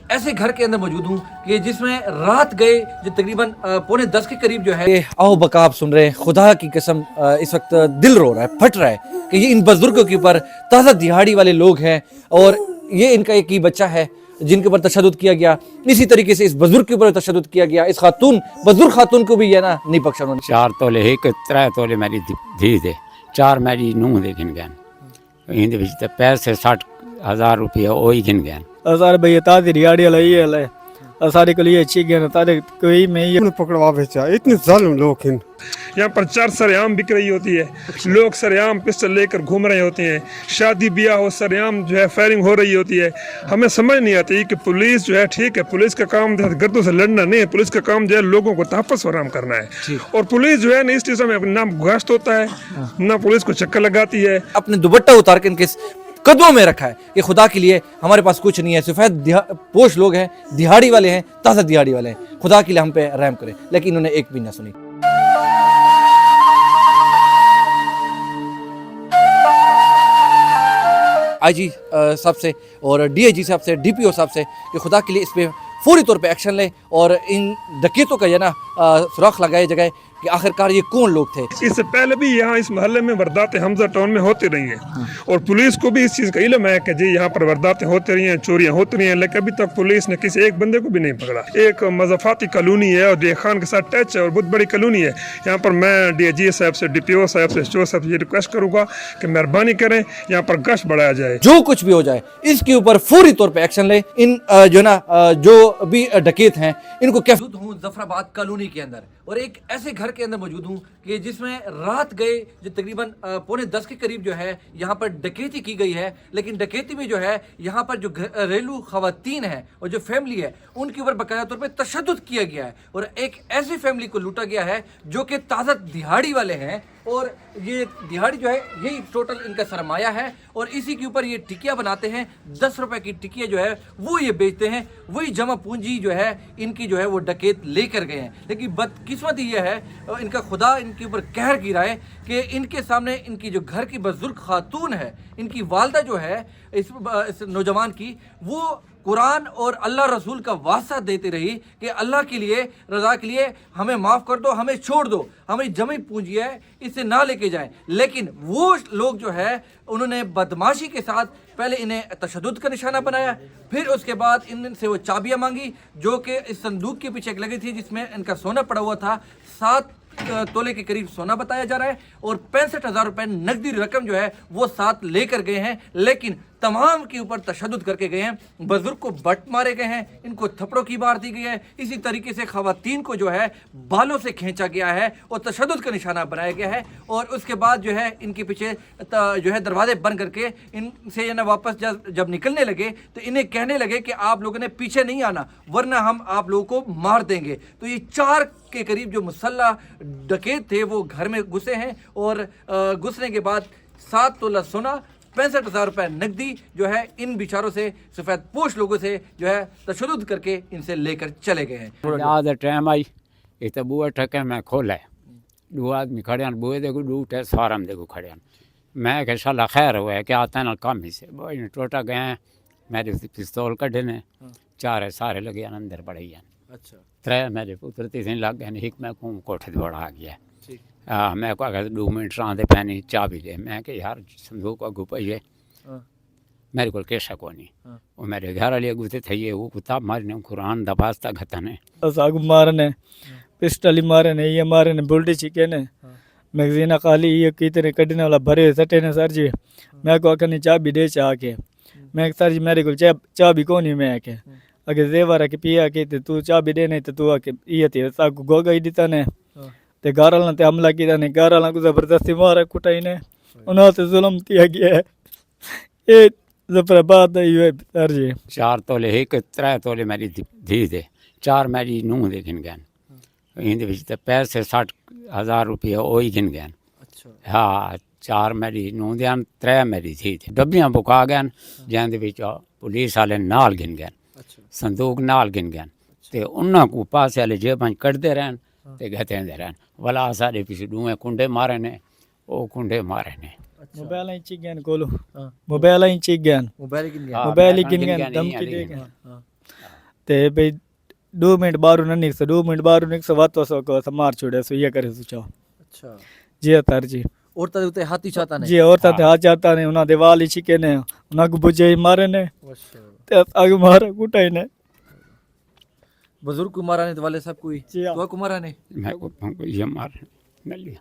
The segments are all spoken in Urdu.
ایسے گھر کے اندر موجود ہوں کہ جس میں رات گئے جو تقریباً 9:45 کے قریب جو ہے آؤ بقا آپ سن رہے ہیں. خدا کی قسم اس وقت دل رو رہا ہے, پھٹ رہا ہے کہ یہ ان بزرگوں کے اوپر تازہ دہاڑی والے لوگ ہیں اور یہ ان کا ایک ہی بچہ ہے جن کے اوپر تشدد کیا گیا. اسی طریقے سے اس بزرگ کے اوپر تشدد کیا گیا. اس خاتون بزرگ خاتون کو بھی یہ نا نہیں بخشا انہوں نے. 4 تولے ایک 3 تولے میری دھی دے 4 میری نوہ دے گن گئے ان دے وچ تے پیسے 60,000 روپیہ وہی گن گئے. سارے بھائی تازی ریاڑی والا یہ ہے سارے کو لیے اچھی گئے تارے کوئی میں یہ پکڑوا بیچا. اتنے ظالم لوگ ہیں. یہاں پر چار سرعام بک رہی ہوتی ہے, لوگ سرعام پسٹل لے کر گھوم رہے ہوتے ہیں, شادی بیاہ ہو سرعام جو ہے فائرنگ ہو رہی ہوتی ہے. ہمیں سمجھ نہیں آتی کہ پولیس جو ہے ٹھیک ہے, پولیس کا کام دہشت گردوں سے لڑنا نہیں ہے, پولیس کا کام جو ہے لوگوں کو تحفظ فراہم کرنا ہے. اور پولیس جو ہے نا اس چیز میں نہ گشت ہوتا ہے نہ پولیس کو چکر لگاتی ہے. اپنے دوپٹہ اتار کے ان کے قدموں میں رکھا ہے کہ خدا کے لیے ہمارے پاس کچھ نہیں ہے, سفید پوش لوگ ہیں, دہاڑی والے ہیں, تازہ دہاڑی والے ہیں, خدا کے لیے ہم پہ رحم کرے. لیکن انہوں نے ایک بھی نہ سنی. آئی جی صاحب سے اور ڈی آئی جی صاحب سے, ڈی پی او صاحب سے کہ خدا کے لیے اس پہ فوری طور پہ ایکشن لیں اور ان ڈکیتوں کا یہ نا سراخ لگائے جگہ کہ آخرکار یہ کون لوگ تھے. اس سے پہلے بھی یہاں اس محلے میں وارداتیں حمزہ ٹاؤن میں ہوتی رہی ہیں اور پولیس کو بھی اس چیز کا علم ہے کہ جی یہاں پر وارداتیں ہوتی رہی ہیں, چوریاں ہوتی رہی ہیں, لیکن ابھی تک پولیس نے کسی ایک بندے کو بھی نہیں پکڑا. ایک مضافاتی کالونی ہے اور ڈی خان کے ساتھ ٹچ ہے اور بہت بڑی کالونی ہے. یہاں پر میں ڈی جی صاحب سے, ڈی پی او صاحب سے, ایس صاحب سے یہ ریکویسٹ کروں گا کہ مہربانی کریں یہاں پر گشت بڑھایا جائے. جو کچھ بھی ہو جائے اس کے اوپر فوری طور پہ ایکشن لیں. ان جو نا جو بھی ڈکیت ہیں ان کو موجود ہوں ظفر آباد کالونی کے اندر اور ایک ایسے گھر کے اندر موجود ہوں کہ جس میں رات گئے جو تقریباً 9:45 کے قریب جو ہے یہاں پر ڈکیتی کی گئی ہے. لیکن ڈکیتی میں جو ہے یہاں پر جو گھریلو خواتین ہیں اور جو فیملی ہے ان کے اوپر باقاعدہ طور پہ تشدد کیا گیا ہے اور ایک ایسی فیملی کو لوٹا گیا ہے جو کہ تازہ دہاڑی والے ہیں. اور یہ دہاڑی جو ہے یہی ٹوٹل ان کا سرمایہ ہے اور اسی کے اوپر یہ ٹکیاں بناتے ہیں. 10 روپے کی ٹکیاں جو ہے وہ یہ بیچتے ہیں. وہی جمع پونجی جو ہے ان کی جو ہے وہ ڈکیت لے کر گئے ہیں. لیکن بدقسمتی یہ ہے ان کا خدا ان کے اوپر قہر کی رہا ہے کہ ان کے سامنے ان کی جو گھر کی بزرگ خاتون ہے, ان کی والدہ جو ہے اس نوجوان کی, وہ قرآن اور اللہ رسول کا واسطہ دیتے رہی کہ اللہ کے لیے رضا کے لیے ہمیں معاف کر دو, ہمیں چھوڑ دو, ہمیں جمع پونجی ہے اس سے نہ لے کے جائیں. لیکن وہ لوگ جو ہے انہوں نے بدماشی کے ساتھ پہلے انہیں تشدد کا نشانہ بنایا, پھر اس کے بعد ان سے وہ چابیاں مانگی جو کہ اس صندوق کے پیچھے ایک لگی تھی جس میں ان کا سونا پڑا ہوا تھا. 7 تولے کے قریب سونا بتایا جا رہا ہے اور 65,000 روپے نقدی رقم جو ہے وہ ساتھ لے کر گئے ہیں. لیکن تمام کے اوپر تشدد کر کے گئے ہیں. بزرگ کو بٹ مارے گئے ہیں, ان کو تھپڑوں کی مار دی گئی ہے. اسی طریقے سے خواتین کو جو ہے بالوں سے کھینچا گیا ہے اور تشدد کا نشانہ بنایا گیا ہے. اور اس کے بعد جو ہے ان کے پیچھے جو ہے دروازے بند کر کے ان سے نا واپس جب نکلنے لگے تو انہیں کہنے لگے کہ آپ لوگوں نے پیچھے نہیں آنا ورنہ ہم آپ لوگوں کو مار دیں گے. تو یہ 4 کے قریب جو مسلح ڈکیت تھے وہ گھر میں گھسے ہیں اور گھسنے کے بعد 7 تولہ سونا 65,000 روپے نقدی جو ہے ان بیچاروں سے, سفید پوش لوگوں سے جو ہے تشدد کر کے ان سے لے کر چلے گئے ہیں. آدھا ٹائم آئی یہ تو بوئے ٹھکے میں کھولا ہے, 2 آدمی کھڑے ہیں, بوئے دے کو 2 ٹیس فارم دے کو کھڑے ہیں. میں کہ انشاءاللہ خیر ہوا ہے کہ آتا ہے نا کام ہی سے بوئے ٹوٹا گئے ہیں. میرے پستول کھڑے نے 4 سارے لگے ہیں اندر پڑے ہیں. اچھا 3 میرے پتر تیسیں لگ گئے, ایک میں کو کوٹھے بڑا آ گیا. میں کو اگر 2 منٹ راندے پہنی چابی دے, میں کہ یار صندوق اگو پئیے میرے کو کیسا کو نہیں. وہ میرے گھر والے گوتے تھے وہ کتاب مارنے قرآن دباستا گھتنے ساگو مارنے پسٹل مارنے یہ مارنے بلڈی چکے نے میگزین خالی یہ کتنے کڈنے والا بھرے سٹے نے. سر جی میں کو آخر چابی دے چاہ کے میں سر جی میرے کو چابی کو نہیں. میں کہ اگر زیور کے پیا کہ تو چابی دے نہیں تو تو آ کے یہ تھی ساگو گوگا ہی دیتا نے تے گھر والوں نے حملہ کیا نے, گھر والوں کو زبردستی مارا کٹائی نے, انہوں سے ظلم کیا گیا ہے. یہ ظفر آباد ہے سر جی. 4 تولے ایک 3 تولے میری دھی دے 4 میری نوہ دے گن گئے ان دے وچ تے پیسے 60,000 روپیہ وہی گن گئے. ہاں 4 میری نوہ دے 3 میری دھی دے. ڈبیاں بکا گئے جہاں دے وچ پولیس والے نال گن گئے, صندوق نال گن گئے تے انہاں کو پاسے والے جیباں کڈدے رہن تے گھتے دے رہن. ولا سارے پیچھے 2 کنڈے مارے نے, وہ کنڈے مارے نے. موبائل ہی چک گئے کولو, موبائل ہی چک گئے, موبائل ہی گن گئے, دھمکی دے گئے. تے بھئی 2 منٹ باہر نہ نکس 2 منٹ باہر نکس وات وس کو مار چھوڑے سو یہ کرے سو چا اچھا جی اتر جی عورتاں دے اوتے ہاتھی چاہتا نے جی عورتاں تے ہاتھ چاہتا نے انہاں دے وال ہی چھکے نے انہاں کو بجے مارے نے تے اگ مارا کٹائی نے بزرگ کو مارا نے والے صاحب کوئی جی ہاں۔ تو کو مارا نے میں کو ہم کو یہ مار مل گیا.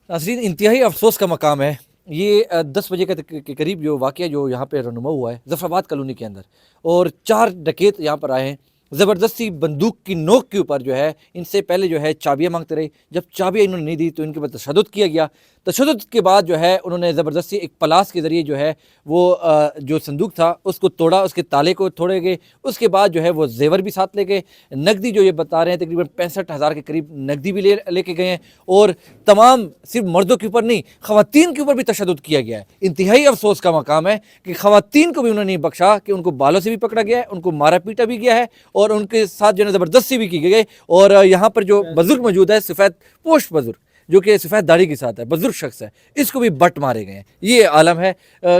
ناظرین انتہائی افسوس کا مقام ہے یہ 10 بجے کے قریب جو واقعہ جو یہاں پہ رونما ہوا ہے ظفر آباد کالونی کے اندر، اور 4 ڈکیت یہاں پر آئے ہیں، زبردستی بندوق کی نوک کے اوپر جو ہے ان سے پہلے جو ہے چابیاں مانگتے رہے، جب چابیاں انہوں نے نہیں دی تو ان کے اوپر تشدد کیا گیا، تشدد کے بعد جو ہے انہوں نے زبردستی ایک پلاس کے ذریعے جو ہے وہ جو صندوق تھا اس کو توڑا، اس کے تالے کو توڑے گئے، اس کے بعد جو ہے وہ زیور بھی ساتھ لے گئے، نقدی جو یہ بتا رہے ہیں تقریباً 65,000 کے قریب نقدی بھی لے کے گئے ہیں، اور تمام صرف مردوں کے اوپر نہیں خواتین کے اوپر بھی تشدد کیا گیا ہے۔ انتہائی افسوس کا مقام ہے کہ خواتین کو بھی انہوں نے نہیں بخشا کہ ان کو بالوں سے بھی پکڑا گیا ہے، ان کو مارا پیٹا بھی گیا ہے، اور ان کے ساتھ جو ہے زبردستی بھی کی گئی ہے۔ اور یہاں پر جو بزرگ موجود ہے سفید پوش بزرگ جو کہ سفید داڑھی کے ساتھ ہے، بزرگ شخص ہے، اس کو بھی بٹ مارے گئے ہیں۔ یہ عالم ہے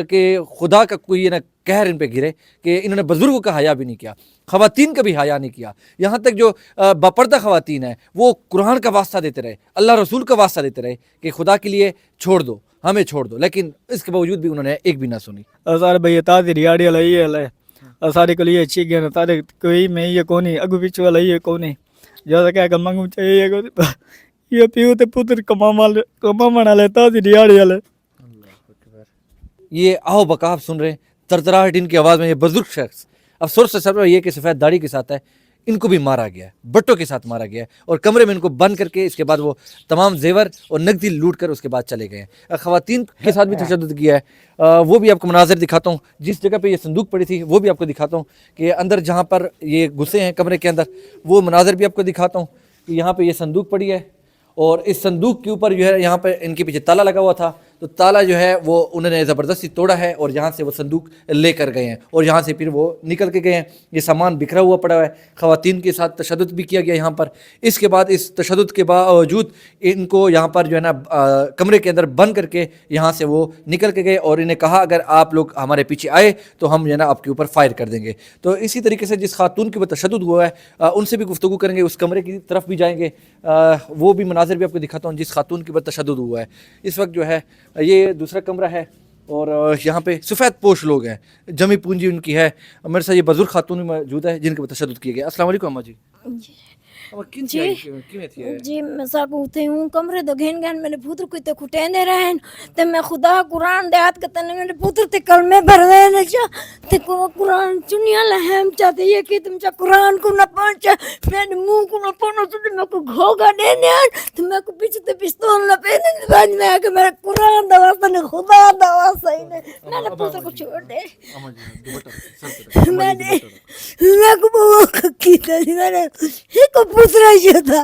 کہ خدا کا کوئی یہ نہ قہر ان پہ گرے کہ انہوں نے بزرگوں کا حیا بھی نہیں کیا، خواتین کا بھی حیا نہیں کیا، یہاں تک جو باپردہ خواتین ہیں وہ قرآن کا واسطہ دیتے رہے، اللہ رسول کا واسطہ دیتے رہے کہ خدا کے لیے چھوڑ دو، ہمیں چھوڑ دو، لیکن اس کے باوجود بھی انہوں نے ایک بھی نہ سنی۔ سارے بھئی تازی ریاڑی والا یہ ہے سارے کو یہ اچھی گیا تارے کوئی میں یہ کونی اگو پیچھے والا یہ کونی جو کہ کہ منگو چاہیے یہ پیو تے پتر کماون والے تازی ریاڑی والے۔ یہ آہو بکاف سن رہے ہیں، ترتراہٹ ان کی آواز میں، یہ بزرگ شخص افسوس سے سر یہ کہ سفید داڑھی کے ساتھ ہے، ان کو بھی مارا گیا ہے، بٹوں کے ساتھ مارا گیا ہے، اور کمرے میں ان کو بند کر کے اس کے بعد وہ تمام زیور اور نقدی لوٹ کر اس کے بعد چلے گئے ہیں۔ خواتین کے ساتھ بھی تشدد کیا ہے، وہ بھی آپ کو مناظر دکھاتا ہوں، جس جگہ پہ یہ صندوق پڑی تھی وہ بھی آپ کو دکھاتا ہوں کہ اندر جہاں پر یہ گھسے ہیں کمرے کے اندر وہ مناظر بھی آپ کو دکھاتا ہوں کہ یہاں پہ یہ صندوق پڑی ہے، اور اس صندوق کے اوپر جو ہے یہاں پہ ان کے پیچھے تالا لگا ہوا تھا، تو تالا جو ہے وہ انہوں نے زبردستی توڑا ہے اور یہاں سے وہ صندوق لے کر گئے ہیں، اور یہاں سے پھر وہ نکل کے گئے ہیں۔ یہ سامان بکھرا ہوا پڑا ہوا ہے، خواتین کے ساتھ تشدد بھی کیا گیا یہاں پر۔ اس کے بعد اس تشدد کے باوجود ان کو یہاں پر جو ہے نا کمرے کے اندر بند کر کے یہاں سے وہ نکل کے گئے، اور انہیں کہا اگر آپ لوگ ہمارے پیچھے آئے تو ہم جو ہے نا آپ کے اوپر فائر کر دیں گے۔ تو اسی طریقے سے جس خاتون کے اوپر تشدد ہوا ہے ان سے بھی گفتگو کریں گے، اس کمرے کی طرف بھی جائیں گے، وہ بھی مناظر بھی آپ کو دکھاتا ہوں جس خاتون کے اوپر تشدد ہوا ہے۔ اس وقت جو ہے یہ دوسرا کمرہ ہے، اور یہاں پہ سفید پوش لوگ ہیں، جمی پونجی ان کی ہے، میرے ساتھ یہ بزرگ خاتون بھی موجود ہے جن کے اوپر تشدد کیا گیا۔ السلام علیکم اماں جی۔ جی میں سب ہوتے ہوں کمرے دو گھن گھن میرے پوتر کو تے کھٹیندے رہن تے میں خدا قرآن دے ہاتھ کتنے میرے پوتر تے کلمے بھر دے چا تے قرآن چنیا لہم چاہتے یہ کہ تم چا قرآن کو نہ پہنچا میرے منہ کو نہ پہنچا تو میں کو گھوگا دے دیں تو میں کو پیچھے تے پستول نہ پہنے بعد میں کہ میرے قرآن دا واسطہ نے خدا دا واسطہ ہی نے میرے پوتر کو چھوڑ دے میں کو بہت کی تھی میرے ایک پوترا یہ تھا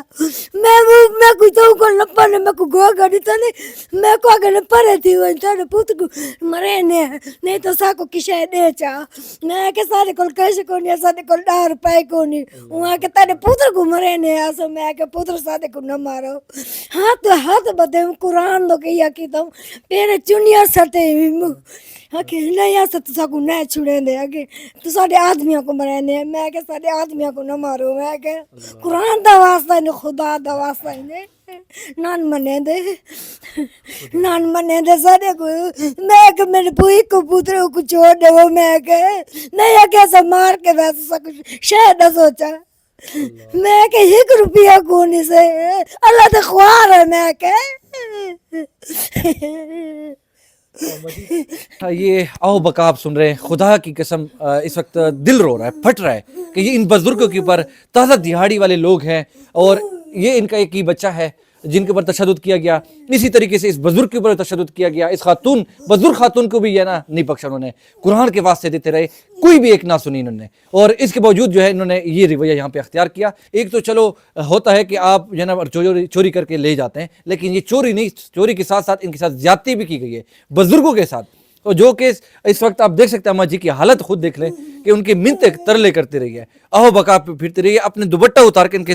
میں کوئی تو کو نہ پنے میں کو گوا گاڑی تو نہیں میں کو اگر پڑے تھی وہ تارے پوتر کو مرے نہیں تو سا کو کشے دے چا میں کہ سارے کول کیسے کو نہیں سارے کول ڈار پائے کو نہیں وہاں کہ تارے پوتر کو مرے نے اسو میں کہ پوتر سارے کو نہ مارو ہاتھ بدے قرآن دو کہ یا کی تم پہلے چنیا سٹے کہ نہیں ایسا تو سا کو نہ چھڑے دے کہ تو سارے آدمیوں کو مرے نے میں کہ سارے آدمیوں کو نہ مارو میں کہ قرآن دا واسطہ نے خدا دا واسطہ نے نان منے دے سارے کو میں کہ میرے پوئی کو پوترے کو چھوڑ دے وہ میں کہ نہیں کیسا مار کے ویسا سا کچھ شاید نہ سوچا میں کہ 1 روپیہ کونی سے اللہ تے خوار ہے میں کہ یہ آؤ بکا آپ سن رہے ہیں، خدا کی قسم اس وقت دل رو رہا ہے، پھٹ رہا ہے کہ یہ ان بزرگوں کے اوپر تازہ دہاڑی والے لوگ ہیں، اور یہ ان کا ایک ہی بچہ ہے جن کے اوپر تشدد کیا گیا۔ اسی طریقے سے اس بزرگ کے اوپر تشدد کیا گیا، اس خاتون بزرگ خاتون کو بھی یہ نا نہیں بخشا، انہوں نے قرآن کے واسطے دیتے رہے، کوئی بھی ایک نہ سنی انہوں نے، اور اس کے باوجود جو ہے انہوں نے یہ رویہ یہاں پہ اختیار کیا۔ ایک تو چلو ہوتا ہے کہ آپ جو ہے نا چوری کر کے لے جاتے ہیں، لیکن یہ چوری نہیں، چوری کے ساتھ ساتھ ان کے ساتھ زیادتی بھی کی گئی ہے بزرگوں کے ساتھ، اور جو کہ اس وقت آپ دیکھ سکتے ہیں اماں جی کی حالت خود دیکھ لیں کہ ان کی منتیں ترلے کرتے رہی ہے، آہو بکا پھرتے رہی ہے، اپنے دوپٹہ اتار کے ان کے